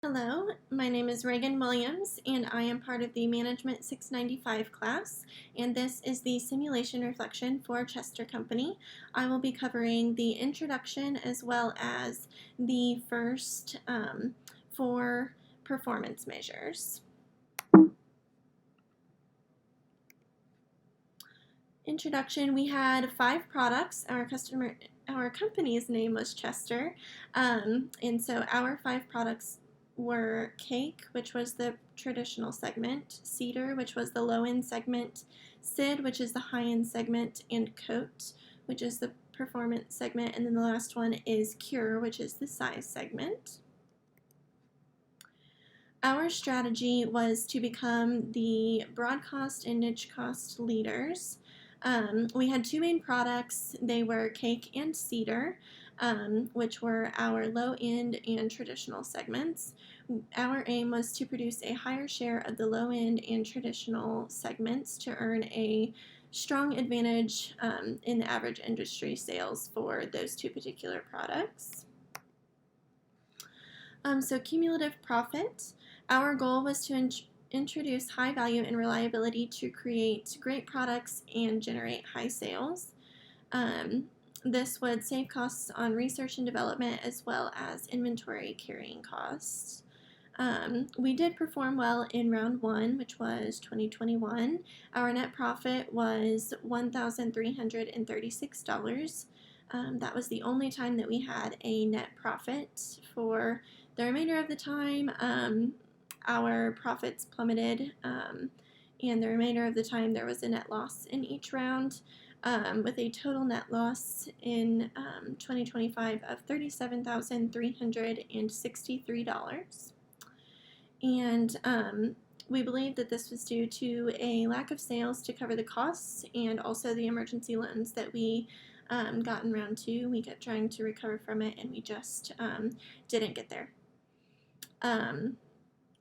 Hello, my name is Raegan Williams, and I am part of the Management 695 class, and this is the simulation reflection for Chester Company. I will be covering the introduction as well as the first four performance measures. Introduction, we had 5 products. Our company's name was Chester, and so our 5 products were cake, which was the traditional segment, cedar, which was the low-end segment, sid, which is the high-end segment, and coat, which is the performance segment, and then the last one is cure, which is the size segment. Our strategy was to become the broad cost and niche cost leaders. We had 2 main products. They were cake and cedar, which were our low-end and traditional segments. Our aim was to produce a higher share of the low-end and traditional segments to earn a strong advantage in the average industry sales for those 2 particular products. So cumulative profit. Our goal was to introduce high value and reliability to create great products and generate high sales. This would save costs on research and development as well as inventory carrying costs. We did perform well in round 1, which was 2021. Our net profit was $1,336. That was the only time that we had a net profit. For the remainder of the time, our profits plummeted, and the remainder of the time there was a net loss in each round, with a total net loss in 2025 of $37,363. And we believe that this was due to a lack of sales to cover the costs and also the emergency loans that we got in round 2. We kept trying to recover from it, and we just didn't get there.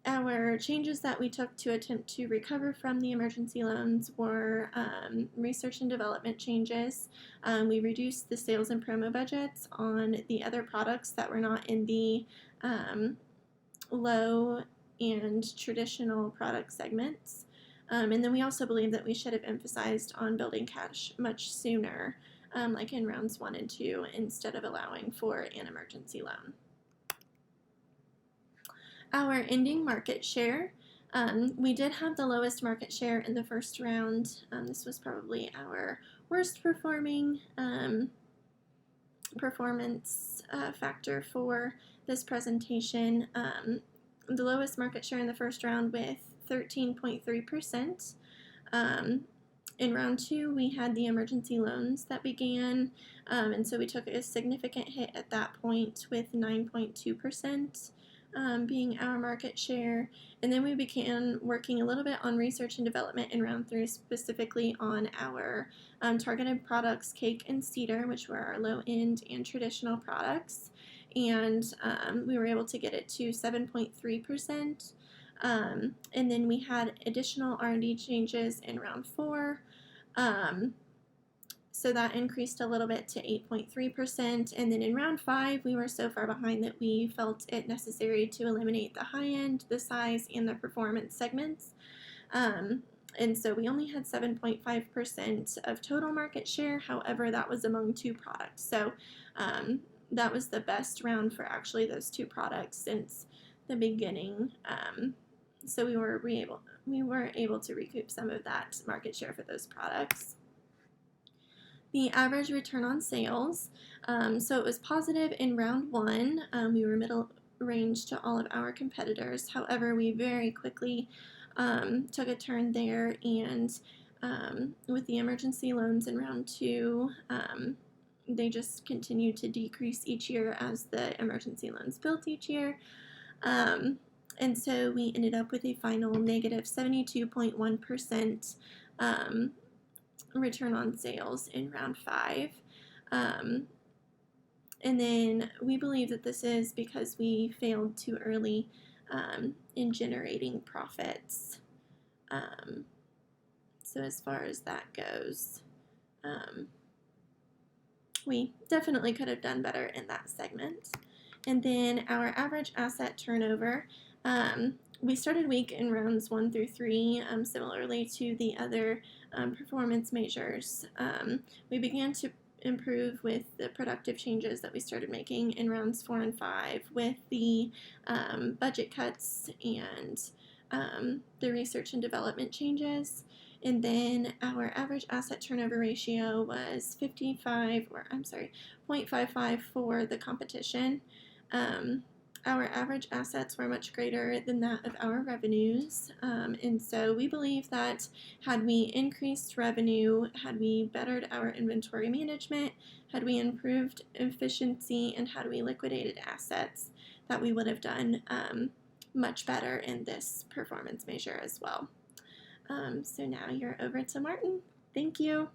Our changes that we took to attempt to recover from the emergency loans were research and development changes. We reduced the sales and promo budgets on the other products that were not in the low and traditional product segments. And then we also believe that we should have emphasized on building cash much sooner, like in rounds 1 and 2, instead of allowing for an emergency loan. Our ending market share, we did have the lowest market share in the first round. This was probably our worst performing performance factor for this presentation. The lowest market share in the first round with 13.3%. In round 2, we had the emergency loans that began, and so we took a significant hit at that point with 9.2%. Being our market share, and then we began working a little bit on research and development in round 3, specifically on our targeted products, cake and cedar, which were our low-end and traditional products, and we were able to get it to 7.3%, and then we had additional R&D changes in round 4, so that increased a little bit to 8.3%, and then in round 5, we were so far behind that we felt it necessary to eliminate the high end, the size, and the performance segments, and so we only had 7.5% of total market share. However, that was among 2 products, so that was the best round for actually those 2 products since the beginning, so we were able to recoup some of that market share for those products. The average return on sales, so it was positive in round 1. We were middle range to all of our competitors. However, we very quickly took a turn there, and with the emergency loans in round 2, they just continued to decrease each year as the emergency loans built each year. And so we ended up with a final negative 72.1% return on sales in round 5. And then we believe that this is because we failed too early in generating profits. So as far as that goes, we definitely could have done better in that segment. And then our average asset turnover, we started weak in rounds 1 through 3, similarly to the other performance measures. We began to improve with the productive changes that we started making in rounds 4 and 5 with the budget cuts and the research and development changes. And then our average asset turnover ratio was 0.55 for the competition. Our average assets were much greater than that of our revenues, and so we believe that had we increased revenue, had we bettered our inventory management, had we improved efficiency, and had we liquidated assets, that we would have done much better in this performance measure as well. So now you're over to Martin. Thank you.